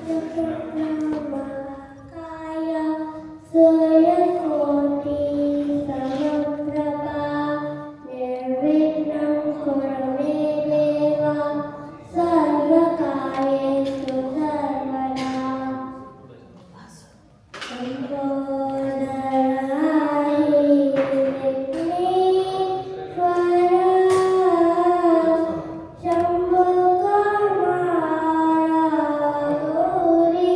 वक्रतुण्डमहाकाय सूर्यकोटि समप्रभा निर्विघ्नं कुरु मे देव सर्वकार्येषु सर्वदा लम्बोदराय Vighneshwara Shambho करुणारा Gauri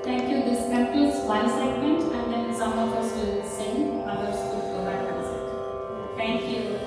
Thank you. This concludes one segment, and then some of us will sing, others will go back and sit. Thank you.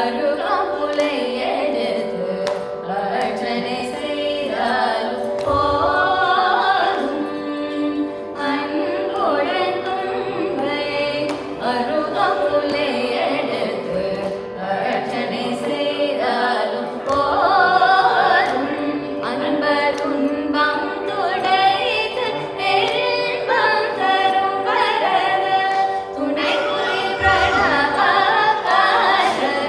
அருகம்புலை எடுத்து அர்ச்சனை செய்தாலும் போதும். அன்புடன் துன்பை அருகம்புலை எடுத்து அர்ச்சனை செய்தாலும் போதும். அன்பர் துன்பம் துடைத்து பெரும்பம் தரும் வரத துணை புரி பிரணவகார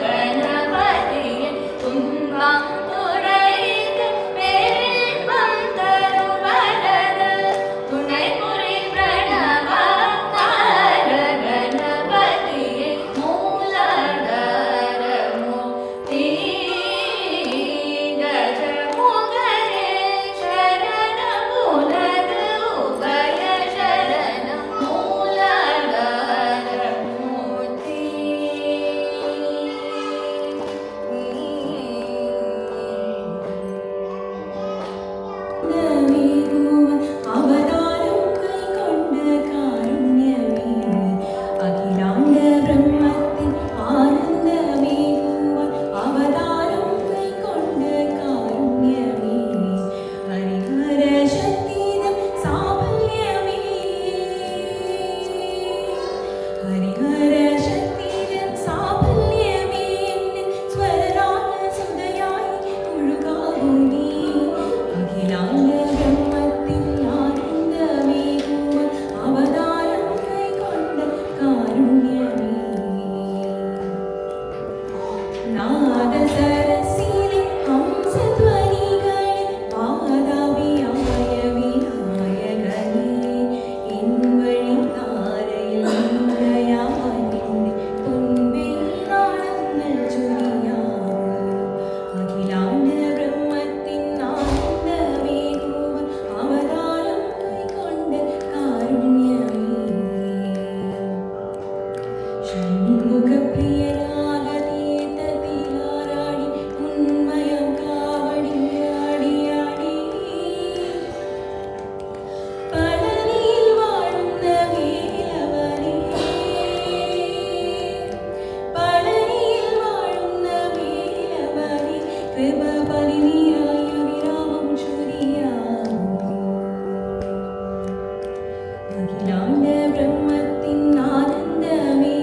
கணபதியே. துன்பம் துடைத்து பெரும்பம் தரும் வரத துணை புரி பிரணவகார கணபதியே. மூலாதாரமோ கஜமுகரே சரணமுனது உபய சரணம் மூலாதாரமூர்த்தி. அவதாரம் கை கொண்ட காருண்யமே அகிலாண்ட பிரம்மத்தின் ஆனந்தமே அவதாரம் கை கொண்ட காருண்யமே ஹரிஹர சக்திதம் சாபல்யமே ஹரிஹர சக்திதம் சாபல்யமே ஸ்வரான சுதயாய் முழுகாகும் நீ அகிலாண்ட பிரம்மத்தின் ஆனந்தமே அவதாரம் கை கொண்ட காருண்யமே. நாத சரசிலே ஹம்சத்வனிகளில் வாதாபியாய விநாயகனே இன்வழி தாரையில் நின்றையாய் நின்று துன்பில் நாடங்கள் சுரியாமல் அகிலாண்ட பிரம்மத்தின் ஆனந்தமே அவதாரம் கை கொண்ட காருண்யமே. ஷண்முகப்பிரியனாக தீர்த்தத்திலாராடி உன்மயம் காவடி ஆடி ஆடி பழனியில் வாழ்ந்த வேலவனே பழனியில் வாழ்ந்த வேலவனே கிருபபலி நீராய விராமம் சுரியாகும் அகிலாண்ட பிரம்மத்தின் ஆனந்தமே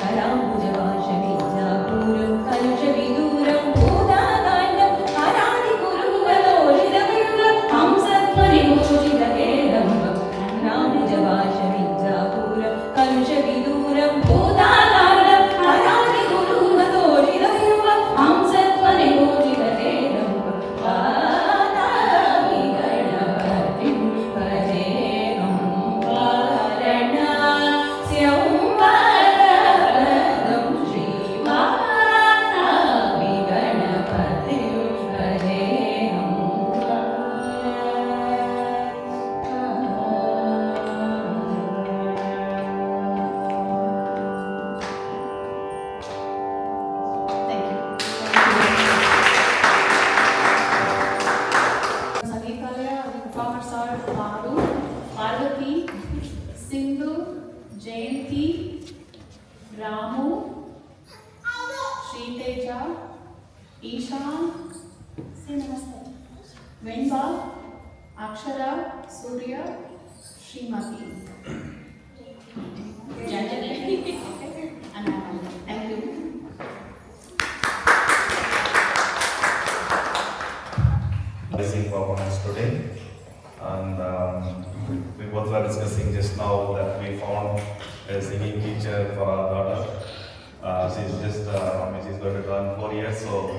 कराम्बुजभाषवीजापूरं कलुषविदूरं भूताकाण्डं अनादिगुरुवरोषितमिन्द्रं हंसध्वनिमोचितकेदम्बं कराम्बुजभाषवीजापूरं कलुषविदूरं भूताकाण्डं अनादिगुरुवरोषितमिन्द्रं हंसध्वनिमोचितकेदम्बं वादामि गणपतिं भजेऽहं वारणास्यं वरदं श्रीवादामि गणपतिं भजेऽहं Thank you. Sangeetalaya, the performers are Madhu, Parvati, Sindhu, Jayanti, Ramu, Shriteja, Ishan, say namaste, Venba, Akshara, Surya, Srimati. Janjani. And Ananda. Thank you. Amazing performance today, and we both were discussing just now that we found a singing teacher for our daughter. She's just, she's going to turn 4 years, so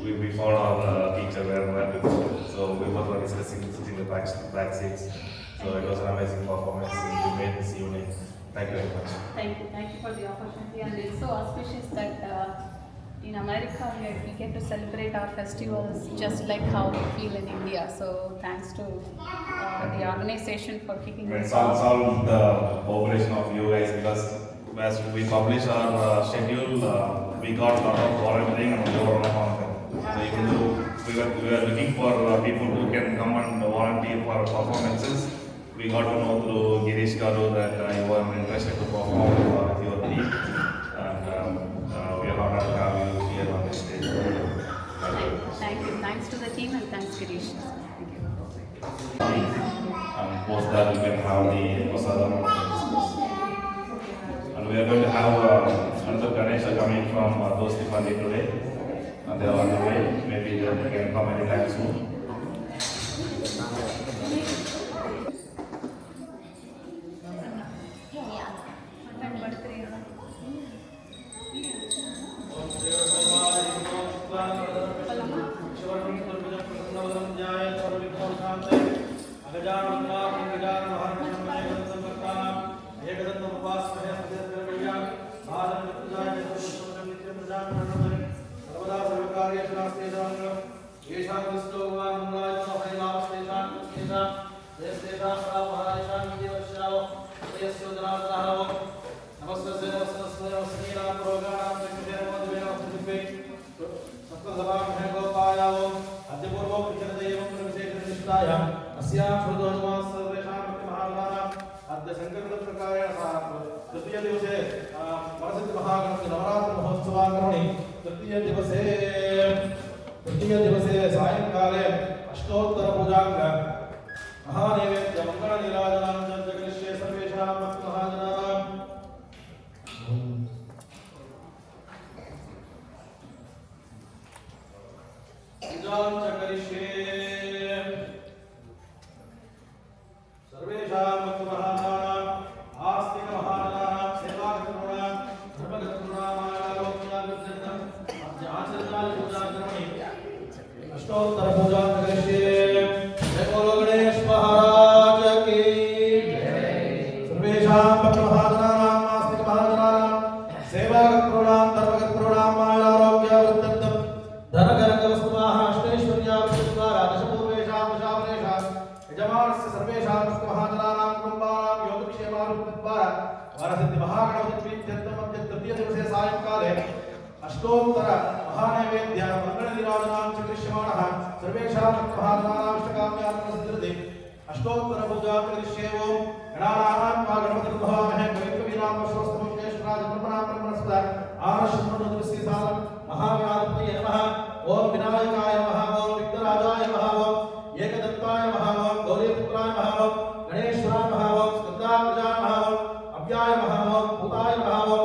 we found our teacher where before. So we both were discussing sitting in the back seats. So it was an amazing performance we made this evening. Thank you very much. Thank you for the opportunity, and it's so auspicious that in America we get to celebrate our festivals just like how we feel in India. So thanks to the organization for kicking It's this all off. the cooperation of you guys, because as we publish our schedule, we got a lot of volunteering and we were on them. So even though we were looking for people who can come and volunteer for performances, we got to know through Girish Garu that you were interested to perform with your team, and we are honored to have you here on this stage. Thank you. Thanks to the team and thanks Girish. Thank you. And post that we can have the prasadam. And we are going to have another Ganesha coming from Dostipandi today, and they are on the way. Maybe they can come anytime soon. तृतीय दिवसे वरसिद्ध महागणपति नवरात्र महोत्सवाकरणे तृतीय दिवसे सायंकाले अष्टोत्तर पूजांग महानैवेद्य मंगल नीराजनां च जगरिष्ये सर्वेषां महाजनानां पूजां च करिष्ये सर्वेषां महाजनानां आस्तिक महाजनानां सेवाकर्तॄणां धर्मकर्तॄणां आलोक्याभिवृद्ध्यर्थं आचरणाय पूजाकर्मणि अष्टोत्तर पूजां करिष्ये। जय बोलो गणेश महाराज की जय। सर्वेषां महाजनानां आस्तिक महाजनानां सेवाकर्तॄणां धर्मकर्तॄणां आलोक्याभिवृद्ध्यर्थं धनकनकवस्तुवाहन अष्टैश्वर्याभिवृद्धिद्वारा दशपूर्वेषां दशावनेषां यजमानस्य सर्वेषां महाजनानां कुटुम्बानां योगक्षेमाभिवृद्धिद्वारा वरसिद्धि महागणपतिप्रीत्यर्थम् अद्य तृतीय दिवसे सायंकाले अष्टोत्तर महानैवेद्य मंगलनीराजनां च करिष्यमाणः सर्वेषां महाजनानां इष्टकाम्यार्थं सिद्ध्यति। अष्टोत्तर पूजां करिष्ये। ओं गणानां त्वा गणपतिं भवामहे कविकवीनां वशोस्तमं ज्येष्ठराज ब्रह्मणां ब्रह्मणस्पदा आनश्वन्नोदृश्यसालं महाव्याधपतये नमः। ओं विनायकाय नमः। ओं विघ्नराजाय नमः। ओं एकदन्ताय नमः। ओं गौरीपुत्राय नमः। ओं गणेश्वराय नमः। ओं स्कन्दाग्रजाय नमः। ओं अव्याय नमः। ओं भूताय नमः। ओं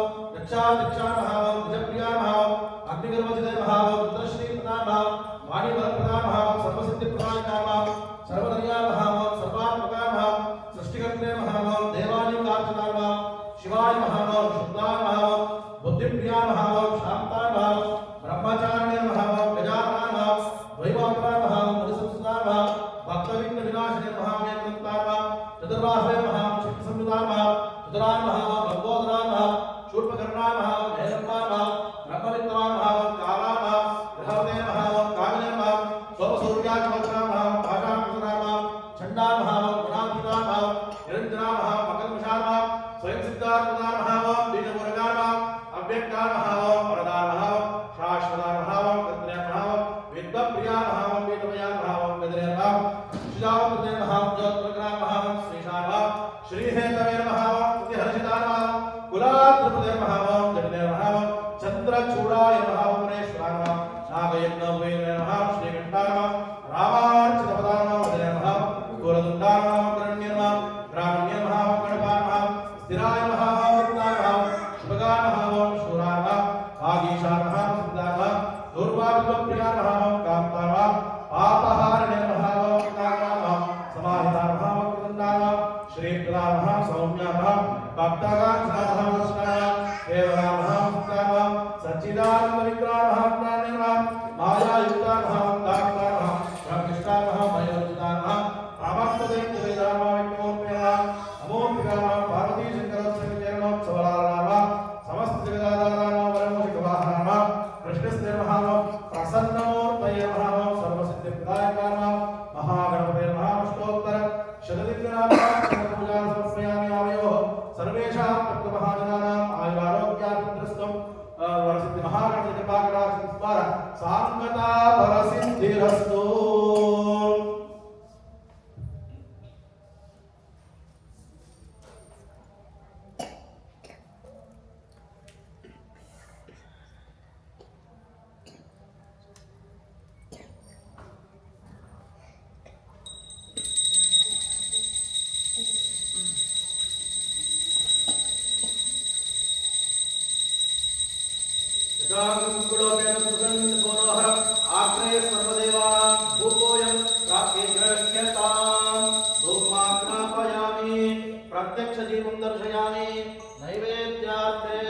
यक्षा दीक्षा महाव विजप्रिया महाव अग्निगर्भजिते महाव रुद्रश्री प्रदान महाव वाणी बल प्रदान महाव सर्वसिद्धि प्रदान महाव सर्वदया महाव सर्वात्मका महाव सृष्टिकर्ते महाव देवानि कार्चना महाव शिवाय महाव शुद्धाय महाव बुद्धिप्रिया महाव शांताय महाव ब्रह्मचारिणे महाव गजानना महाव वैवात्रा महाव मुनिसंस्था महाव भक्तविघ्न विनाशिने महाव वेदवंता महाव चतुर्बाहवे महाव शक्ति संयुता महाव चतुराय महाव लंबोदराय महाव शूर्पकर्णाय महाव भैरवाय महाव ब्रह्मविद्वाय महाव कालाय महाव ग्रहवते महाव कामिने महाव सोमसूर्याय महाव भाषाकुसुराय महाव चंडाय महाव गुणातीताय महाव निरंजनाय महाव मकरविशाय महाव स्वयं सिद्धार्थाय महाव बीजमुर्गाय महाव अव्यक्ताय महाव वरदाय महाव शाश्वताय महाव कत्र्याय महाव विद्वप्रियाय महाव वेदमयाय महाव वेदने महाव शिलावते महाव ज्योतिर्ग्राम महाव श्रीशाय महाव श्रीहेतवे महाव प्रतिहर्षिताय महाव कुलाद्रुपदे महाव जगने महाव चंद्रचूडाय महाव महेश्वराय महाव नागयज्ञवे महाव श्रीकंठाय महाव रामार्चितपदाय महाव वेदने महाव कुलदुंडाय महाव करण्य महाव ग्रामण्य महाव गणपाय महाव स्थिराय महाव वृत्ताय महाव शुभगाय महाव शूराय महाव भागीशाय महाव सिद्धाय महाव दुर्वाभिप्रियाय महाव कामताय महाव पापहारिणे महाव पिताय महाव समाहिताय महाव कृतंदाय महाव श्रीप्रदाय महाव सौम्याय महाव भक्तगाय महाव कृष्णाय देवराय महाव मुक्ताय महाव सच्चिदानंद विग्रहाय महाव प्राणे महाव मायायुक्ताय महाव दाताय महाव ब्रह्मनिष्ठाय महाव मयोजिताय महाव आभक्तदेव वेदाय महाव विष्णुमूर्तये नमो पिताय महाव पार्वती शंकर संकीर्णोत्सवलाय महाव समस्त जगदाधाराय महाव वरमोषिकवाहनाय महाव कृष्णस्ते महाव प्रसन्नमूर्तये महाव सर्वसिद्धिप्रदायकाय महाव महागणपते महाव अष्टोत्तर शतदिव्यनाम पूजा समर्पयामि आवयोः सर्वेषां भक्तमहाजनानां आयुरारोग्याभिवृद्धिस्तु वरसिद्धि महागणपति कृपाकटाक्षद्वारा साङ्गता वरसिद्धिरस्तु। प्रत्यक्ष दीपं दर्शयामि नैवेद्यार्थे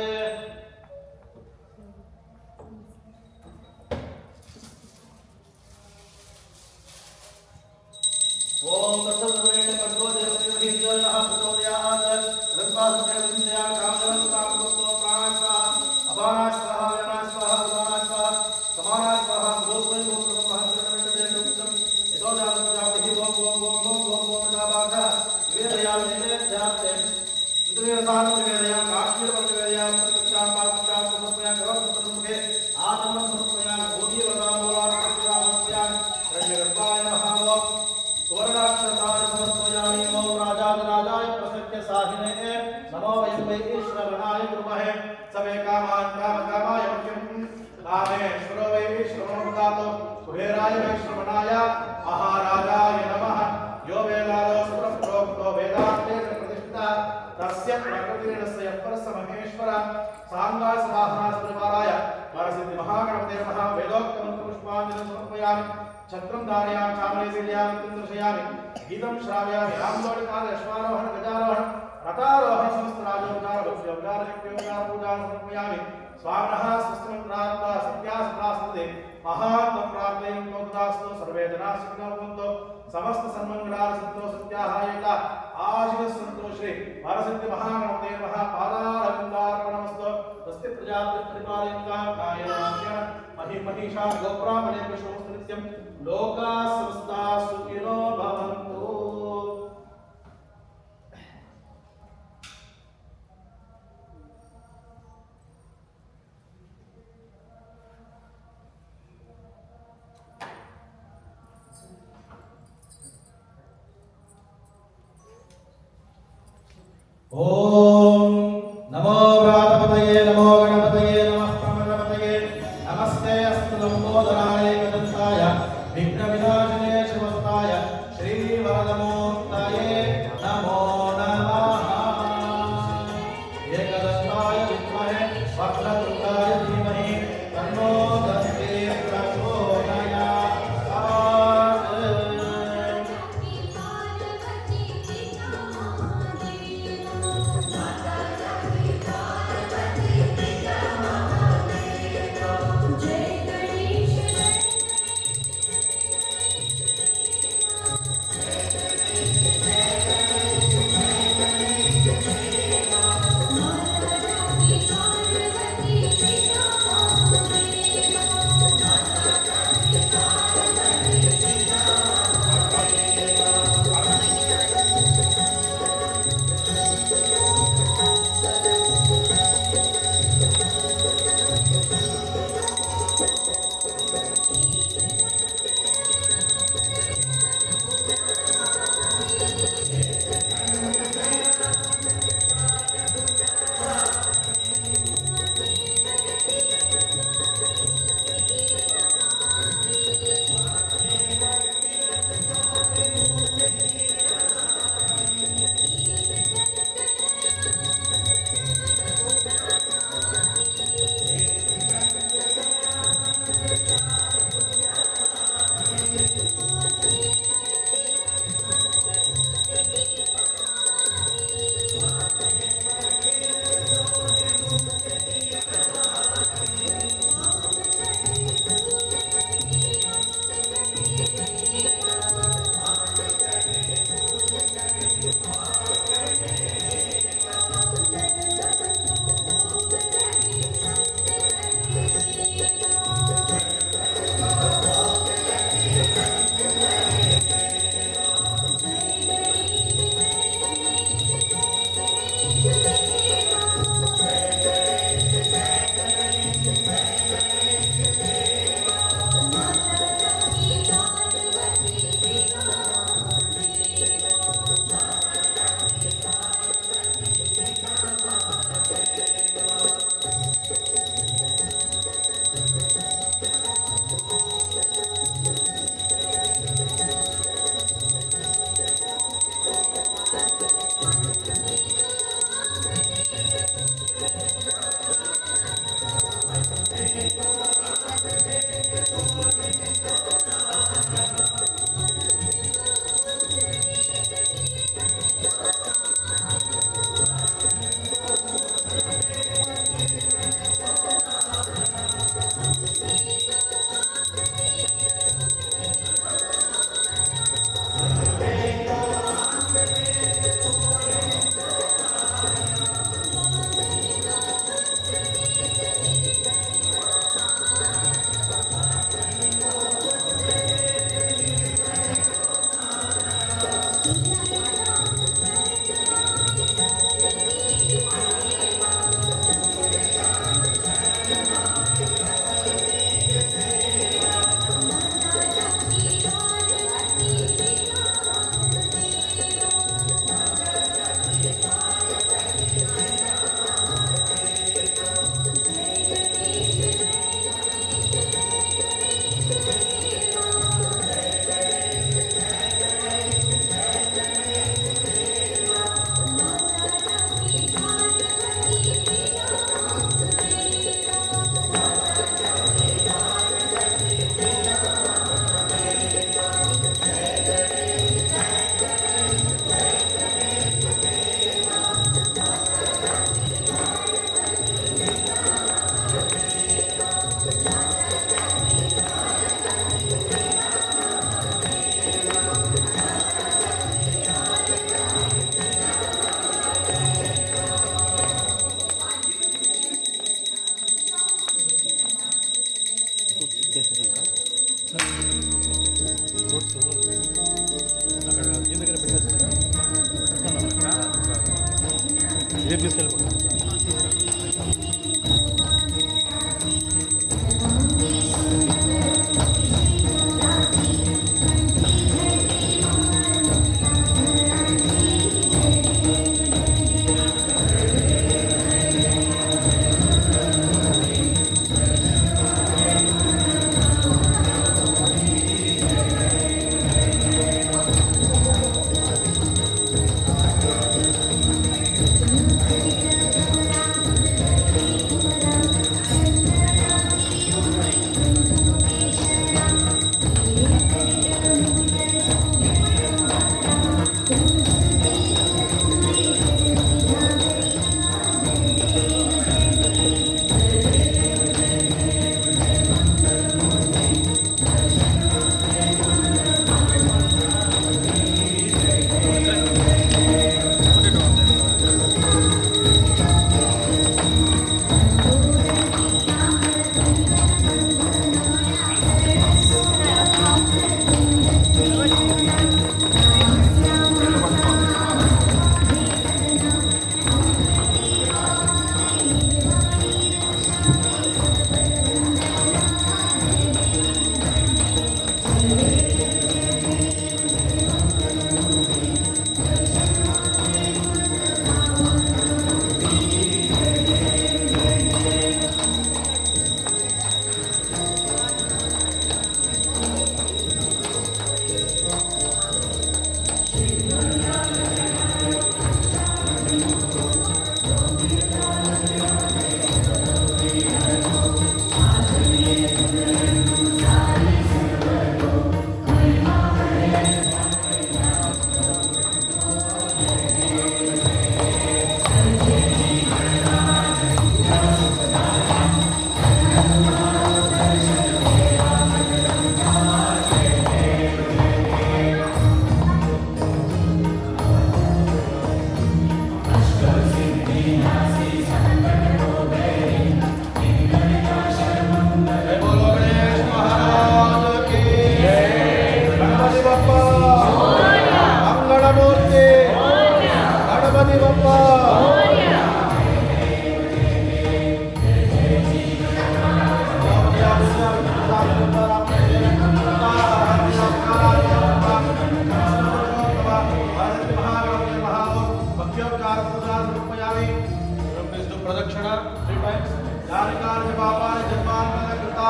ओम तत्सर्वमेव भगवो देवस्य विद्यायाः प्रचोदयात् रत्पासुषेविन्द्या कामदं प्राप्तो प्राणास्वाहा अपानास्वाहा व्यानास्वाहा उदानास्वाहा समानास्वाहा गोस्वै गोत्रमहत्वनमेतदेवं यतो जातजातिः ओम ओम ओम ओम ओम ओम नाभागा वेदयां निवेद्यार्थे सुतवीरसानं निवेदयां काश्मीरं निवेदयां सर्वक्षां पात्रक्षां समर्पयां गौरवसम्मुखे आत्मनं समर्पयां बोधिवदामूलां समर्पयां रण्यगर्भाय नमः सुवर्णाक्षताय समर्पयामि ओम राजाधिराजाय प्रसन्न साहिने नमो वयं वै ईश्वरनाय कुर्महे समे कामान् कामकामाय मुख्यं कामेश्वरो वै ईश्वरमुदातो कुबेराय वै श्रवणाय महाराजाय नमः यो वेदालो सुप्रोक्तो वेदान्तेन प्रतिष्ठिता तस्य प्रकृतिरस्य परस्य महेश्वर सांगासवाहनास परिवाराय परसिद्धि महागणपते नमः वेदोक्तमन्त्र पुष्पाञ्जलिं समर्पयामि छत्रं धारयामि चामरेशिल्यां दर्शयामि गीतं श्रावयामि आम्लोलिकाल अश्वारोहण गजारोहण रथारोहण समस्त राजोपचार भक्ष्योपचार शक्त्योपचार पूजा समर्पयामि स्वामिनः स्वस्तिमन्त्रात्मा सत्यासनास्ते महात्मं प्रार्थयन्तु तदास्तु सर्वे जनाः सुखिनो भवन्तु समस्त सन्मङ्गलानि सन्तो सत्याः एका आशिष सन्तो श्री वरसिद्धि महागणपते नमः पादारविन्दार्पणमस्तु स्वस्ति प्रजापतिः परिपालयन्तां कायेन वाक्येन महिषा गोब्राह्मणेभ्यः शुभमस्तु नित्यं लोकाः समस्ताः सुखिनो भवन्तु। ओम नमो व्रातपतये नमो गणपतये नमः प्रमदपतये नमस्ते अस्तु लंबोदराय गदन्ताय विघ्नविनाशिने शिवसुताय श्रीवरदमूर्तये नमो नमः। एकदन्ताय विद्महे वक्रतुण्डाय धीमहि तन्नो दन्ते प्रचोदयात्।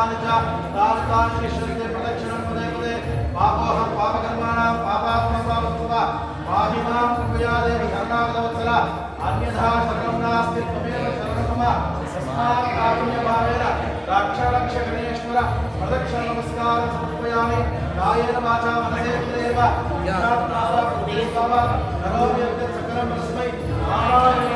पापानि च तानि शिष्यन्ते प्रदक्षिणं पदे पदे पापोऽहं पापकर्माणां पापात्मपावत्वा पाहि मां कृपया देवि शरणागतवत्सला अन्यथा शरणं नास्ति त्वमेव शरणं मम तस्मात् कारुण्यभावेन रक्ष रक्ष गणेश्वर प्रदक्षिण नमस्कारं समर्पयामि कायेन वाचा मनसेन्द्रियेण करोमि यत् सकलं तस्मै नारायणाय